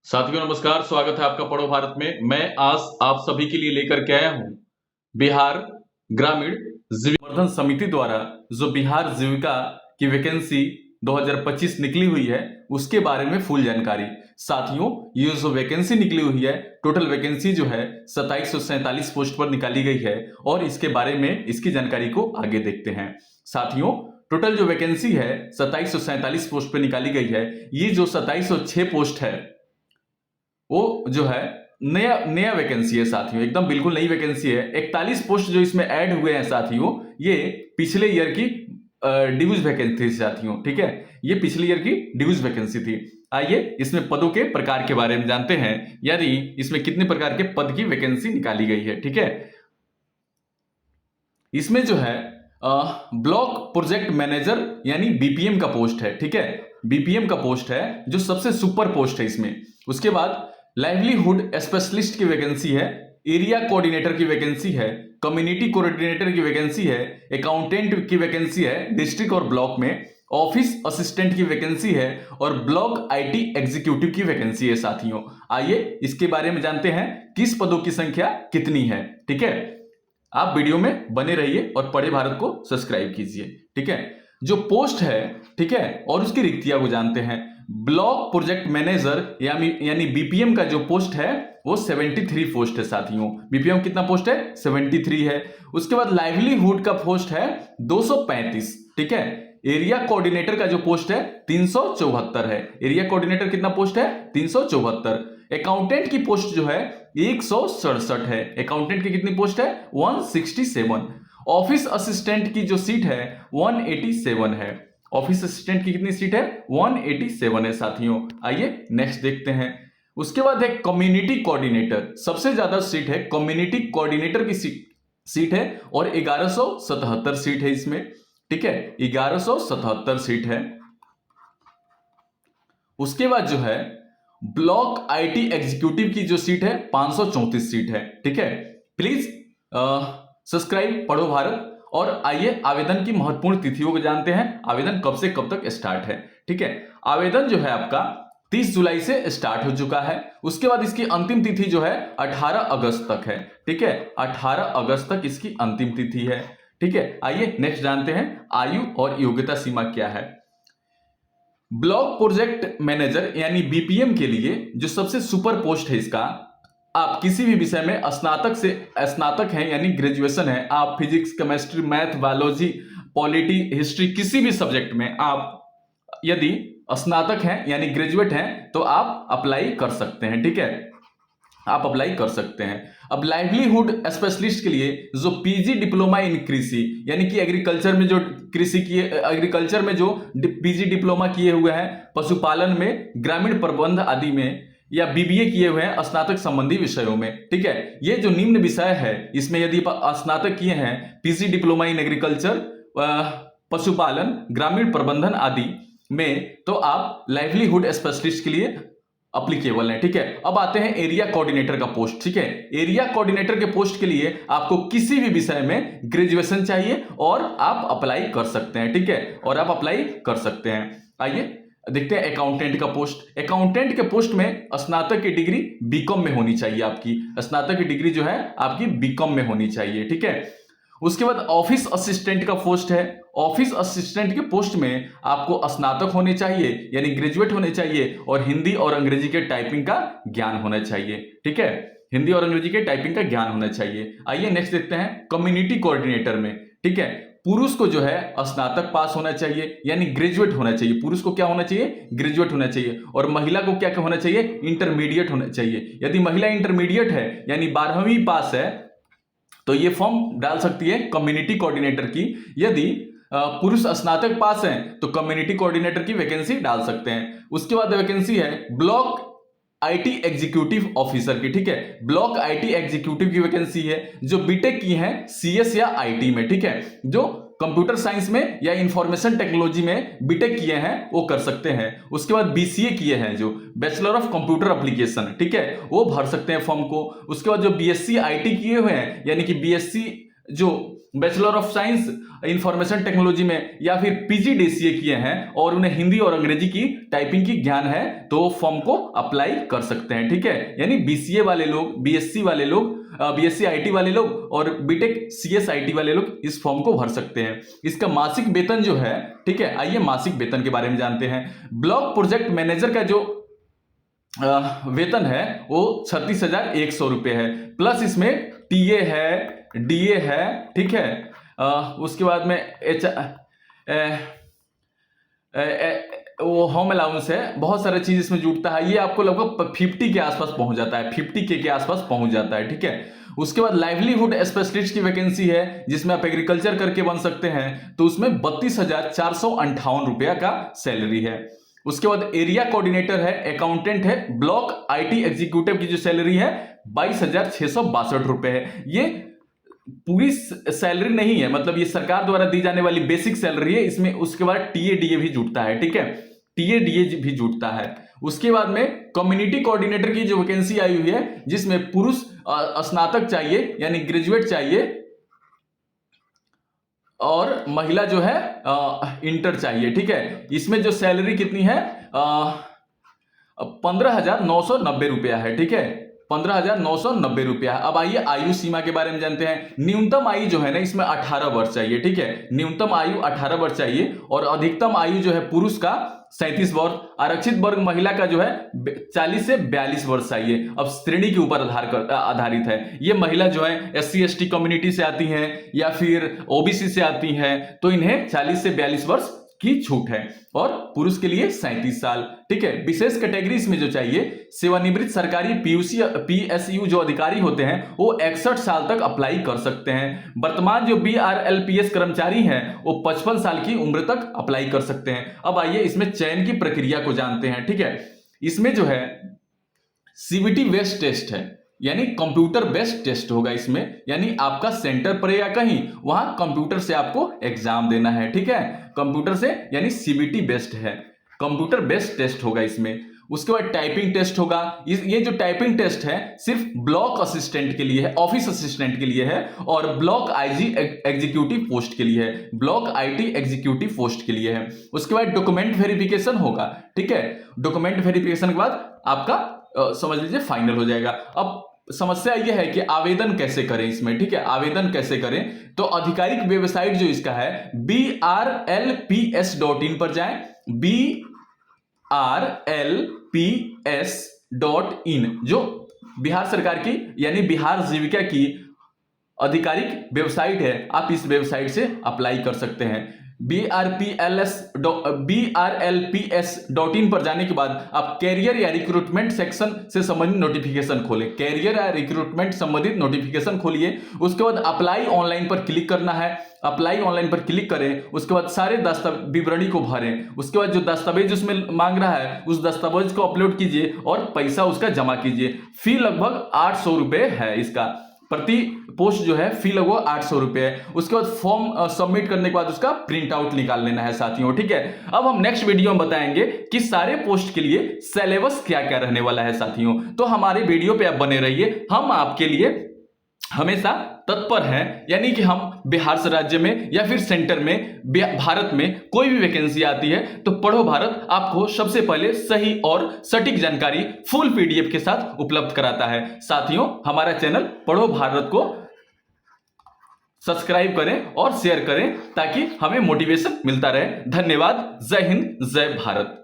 साथियों नमस्कार, स्वागत है आपका पढ़ो भारत में। मैं आज आप सभी के लिए लेकर के आया हूं बिहार ग्रामीण जीविका समिति द्वारा जो बिहार जीविका की वैकेंसी 2025 निकली हुई है उसके बारे में फुल जानकारी। साथियों, ये जो वैकेंसी निकली हुई है, टोटल वैकेंसी जो है 2747 पोस्ट पर निकाली गई है और इसके बारे में इसकी जानकारी को आगे देखते हैं। साथियों, टोटल जो वैकेंसी है 2747 पोस्ट पर निकाली गई है। ये जो 2706 पोस्ट है वो जो है नया वैकेंसी है साथियों, एकदम बिल्कुल नई वैकेंसी है। 41 पोस्ट जो इसमें ऐड हुए हैं साथियों, ये पिछले ईयर की ड्यूज वैकेंसी थी साथियों। ठीक है, ये पिछले ईयर की ड्यूज वैकेंसी थी। आइए इसमें पदों के प्रकार के बारे में जानते हैं, यानी इसमें कितने प्रकार के पद की वैकेंसी निकाली गई है। ठीक है, इसमें जो है ब्लॉक प्रोजेक्ट मैनेजर यानी बीपीएम का पोस्ट है। ठीक है, बीपीएम का पोस्ट है जो सबसे सुपर पोस्ट है इसमें। उसके बाद लाइवलीहुड स्पेशलिस्ट की वैकेंसी है, एरिया कोऑर्डिनेटर की वैकेंसी है, कम्युनिटी कोऑर्डिनेटर की वैकेंसी है, अकाउंटेंट की वैकेंसी है डिस्ट्रिक्ट और ब्लॉक में, ऑफिस असिस्टेंट की वैकेंसी है और ब्लॉक आईटी एग्जीक्यूटिव की वैकेंसी है साथियों। आइए इसके बारे में जानते हैं किस पदों की संख्या कितनी है। ठीक है, आप वीडियो में बने रहिए और पढ़े भारत को सब्सक्राइब कीजिए। ठीक है, जो पोस्ट है, ठीक है, और उसकी रिक्तियां को जानते हैं। ब्लॉक प्रोजेक्ट मैनेजर यानी बीपीएम का जो पोस्ट है वो 73 पोस्ट है साथियों। बीपीएम कितना पोस्ट है? 73 है। उसके बाद लाइवलीहुड का पोस्ट है 235। ठीक है, एरिया कोऑर्डिनेटर का जो पोस्ट है 374 है। एरिया कोऑर्डिनेटर कितना पोस्ट है? 374। अकाउंटेंट की पोस्ट जो है 167 है। अकाउंटेंट की कितनी पोस्ट है? 167। ऑफिस असिस्टेंट की जो सीट है 187 है। ऑफिस असिस्टेंट की कितनी सीट है? 187 है साथियों। आइए नेक्स्ट देखते हैं। उसके बाद है कम्युनिटी कोऑर्डिनेटर, सबसे ज्यादा सीट है कम्युनिटी कोऑर्डिनेटर की सीट है और 1177 सीट है इसमें। ठीक है, 1177 सीट है। उसके बाद जो है ब्लॉक आईटी एग्जीक्यूटिव की जो सीट है 534 सीट है। ठीक है, प्लीज सब्सक्राइब पढ़ो भारत। और आइए आवेदन की महत्वपूर्ण तिथियों को जानते हैं। आवेदन कब से कब तक स्टार्ट है? ठीक है, आवेदन जो है आपका 30 जुलाई से स्टार्ट हो चुका है। उसके बाद इसकी अंतिम तिथि जो है 18 अगस्त तक है। ठीक है, 18 अगस्त तक इसकी अंतिम तिथि है। ठीक है, आइए नेक्स्ट जानते हैं आयु और योग्यता सीमा क्या है। ब्लॉक प्रोजेक्ट मैनेजर यानी बीपीएम के लिए जो सबसे सुपर पोस्ट है इसका, आप किसी भी विषय में स्नातक हैं यानी ग्रेजुएशन है, आप physics, chemistry, math, biology, polity, history, किसी भी सब्जेक्ट में आप यदि स्नातक हैं यानी ग्रेजुएट हैं तो आप अप्लाई कर सकते हैं। ठीक है, आप अप्लाई कर सकते हैं। अब लाइवलीहुड स्पेशलिस्ट के लिए जो पीजी डिप्लोमा इन कृषि यानी कि एग्रीकल्चर में जो एग्रीकल्चर में जो पीजी डिप्लोमा किए हुए हैं, पशुपालन में, ग्रामीण प्रबंध आदि में, या बीबीए किए हुए हैं स्नातक संबंधी विषयों में। ठीक है, ये जो निम्न विषय है इसमें यदि स्नातक किए हैं पीजी डिप्लोमा इन एग्रीकल्चर, पशुपालन, ग्रामीण प्रबंधन आदि में, तो आप लाइवलीहुड स्पेशलिस्ट के लिए अप्लीकेबल है। ठीक है, अब आते हैं एरिया कोऑर्डिनेटर का पोस्ट। ठीक है, एरिया कोऑर्डिनेटर के पोस्ट के लिए आपको किसी भी विषय में ग्रेजुएशन चाहिए और आप अप्लाई कर सकते हैं। ठीक है, और आप अप्लाई कर सकते हैं। आइए देखते हैं अकाउंटेंट का पोस्ट। अकाउंटेंट के पोस्ट में स्नातक की डिग्री बीकॉम में होनी चाहिए। आपकी स्नातक की डिग्री जो है आपकी बीकॉम में होनी चाहिए। ठीक है, उसके बाद ऑफिस असिस्टेंट का पोस्ट है। ऑफिस असिस्टेंट के पोस्ट में आपको स्नातक होने चाहिए यानी ग्रेजुएट होने चाहिए और हिंदी और अंग्रेजी के टाइपिंग का ज्ञान होना चाहिए। ठीक है, हिंदी और अंग्रेजी के टाइपिंग का ज्ञान होना चाहिए। आइए नेक्स्ट देखते हैं कम्युनिटी कोऑर्डिनेटर में। ठीक है, पुरुष को जो है स्नातक पास होना चाहिए यानी ग्रेजुएट होना चाहिए। पुरुष को क्या होना चाहिए? ग्रेजुएट होना चाहिए। और महिला को क्या होना चाहिए? इंटरमीडिएट होना चाहिए। यदि महिला इंटरमीडिएट है यानी 12वीं पास है तो ये फॉर्म डाल सकती है कम्युनिटी कोऑर्डिनेटर की। यदि पुरुष स्नातक पास हैं तो कम्युनिटी कोऑर्डिनेटर की वैकेंसी डाल सकते हैं। उसके बाद वैकेंसी है ब्लॉक आईटी एग्जीक्यूटिव ऑफिसर की। ठीक है, ब्लॉक आईटी एग्जीक्यूटिव की वैकेंसी है जो बीटेक की है सीएस या आईटी में। ठीक है, जो कंप्यूटर साइंस में या इंफॉर्मेशन टेक्नोलॉजी में बीटेक किए हैं वो कर सकते हैं। उसके बाद बीसीए किए हैं जो बैचलर ऑफ कंप्यूटर एप्लीकेशन, ठीक है, वो भर सकते हैं फॉर्म को। उसके बाद जो बीएससी आईटी किए हुए हैं यानी कि बीएससी जो bachelor of science information technology में या फिर PGDCA किए हैं और उन्हें हिंदी और अंग्रेजी की टाइपिंग की ज्ञान है तो फॉर्म को अप्लाई कर सकते हैं, ठीक है। यानी BCA वाले लोग, BSc वाले लोग, BSc IT वाले लोग और BTech CS IT वाले लोग इस फॉर्म को भर सकते हैं। इसका मासिक वेतन जो है, ठीक है, आइए मासिक वेतन के बारे में जानते हैं। ब्लॉक प्रोजेक्ट मैनेजर का जो वेतन है वो 36,100 रुपये है, प्लस इसमें TA है, DA है, ठीक है। उसके बाद में वो होम अलाउंस है, बहुत सारे चीज इसमें जुड़ता है। ये आपको लगभग 50 के आसपास पहुंच जाता है, 50K के आसपास पहुंच जाता है, ठीक है। उसके बाद लाइवलीहुड स्पेशलिस्ट की वैकेंसी है जिसमें आप एग्रीकल्चर करके बन सकते हैं, तो उसमें 32,458 रुपया का सैलरी है। उसके बाद एरिया कोऑर्डिनेटर है, अकाउंटेंट है, ब्लॉक IT एग्जीक्यूटिव की जो सैलरी है 22,662 रुपए है। ये पूरी सैलरी नहीं है, मतलब ये सरकार द्वारा दी जाने वाली बेसिक सैलरी है, इसमें उसके बाद TA DA भी जुड़ता है, ठीक है, TA DA भी जुड़ता है। उसके बाद में कम्युनिटी कोऑर्डिनेटर की जो वैकेंसी आई हुई है जिसमें पुरुष स्नातक चाहिए यानी ग्रेजुएट चाहिए और महिला जो है इंटर चाहिए, ठीक है। इसमें जो सैलरी कितनी है 15,990 रुपया है, ठीक है, 15,990 रुपया। अब आइए आयु सीमा के बारे में जानते हैं। न्यूनतम आयु जो है ना इसमें 18 वर्ष चाहिए, ठीक है, न्यूनतम आयु 18 वर्ष चाहिए और अधिकतम आयु जो है पुरुष का 37 वर्ष, आरक्षित वर्ग महिला का जो है 40 से 42 वर्ष चाहिए। अब श्रेणी के ऊपर आधारित है, ये महिला जो है SC ST कम्युनिटी से आती हैं या फिर OBC से आती हैं तो इन्हें 40 से 42 वर्ष की छूट है और पुरुष के लिए 37 साल, ठीक है। विशेष कैटेगरीज में जो चाहिए सेवानिवृत्त सरकारी PSU जो अधिकारी होते हैं वो 61 साल तक अप्लाई कर सकते हैं। वर्तमान जो BRLPS कर्मचारी हैं वो 55 साल की उम्र तक अप्लाई कर सकते हैं। अब आइए इसमें चयन की प्रक्रिया को जानते हैं, ठीक है। इसमें जो है CBT बेस्ड टेस्ट है यानी कंप्यूटर बेस्ड टेस्ट होगा इसमें, यानी आपका सेंटर पर या कहीं वहां कंप्यूटर से आपको एग्जाम देना है, ठीक है, कंप्यूटर से, यानी CBT बेस्ड है, कंप्यूटर बेस्ड टेस्ट होगा इसमें। उसके बाद टाइपिंग टेस्ट होगा। ये जो टाइपिंग टेस्ट है सिर्फ ब्लॉक असिस्टेंट के लिए है, ऑफिस असिस्टेंट के लिए है और ब्लॉक IG एग्जीक्यूटिव पोस्ट के लिए है, ब्लॉक IT एग्जीक्यूटिव पोस्ट के लिए है। उसके बाद डॉक्यूमेंट वेरिफिकेशन होगा, ठीक है, डॉक्यूमेंट वेरिफिकेशन के बाद आपका समझ लीजिए फाइनल हो जाएगा। अब समस्या यह है कि आवेदन कैसे करें इसमें, ठीक है, आवेदन कैसे करें, तो आधिकारिक वेबसाइट जो इसका है brlps.in पर जाएं, brlps.in जो बिहार सरकार की यानी बिहार जीविका की आधिकारिक वेबसाइट है, आप इस वेबसाइट से अप्लाई कर सकते हैं। brlps.in पर जाने के बाद आप कैरियर या रिक्रूटमेंट सेक्शन से संबंधित नोटिफिकेशन खोलें, कैरियर या रिक्रूटमेंट संबंधित नोटिफिकेशन खोलिए। उसके बाद अप्लाई ऑनलाइन पर क्लिक करना है, अप्लाई ऑनलाइन पर क्लिक करें। उसके बाद सारे विवरणी को भरें। उसके बाद जो दस्तावेज उसमें मांग रहा है उस दस्तावेज को अपलोड कीजिए और पैसा उसका जमा कीजिए। फी लगभग 800 रुपये है, इसका प्रति पोस्ट जो है फी लगभग 800 रुपये है। उसके बाद फॉर्म सबमिट करने के बाद उसका प्रिंट आउट निकाल लेना है साथियों, ठीक है। अब हम नेक्स्ट वीडियो में बताएंगे कि सारे पोस्ट के लिए सिलेबस क्या क्या रहने वाला है साथियों, तो हमारे वीडियो पे आप बने रहिए। हम आपके लिए हमेशा तत्पर हैं, यानी कि हम बिहार से राज्य में या फिर सेंटर में भारत में कोई भी वैकेंसी आती है तो पढ़ो भारत आपको सबसे पहले सही और सटीक जानकारी फुल PDF के साथ उपलब्ध कराता है। साथियों हमारा चैनल पढ़ो भारत को सब्सक्राइब करें और शेयर करें ताकि हमें मोटिवेशन मिलता रहे। धन्यवाद। जय हिंद, जय भारत।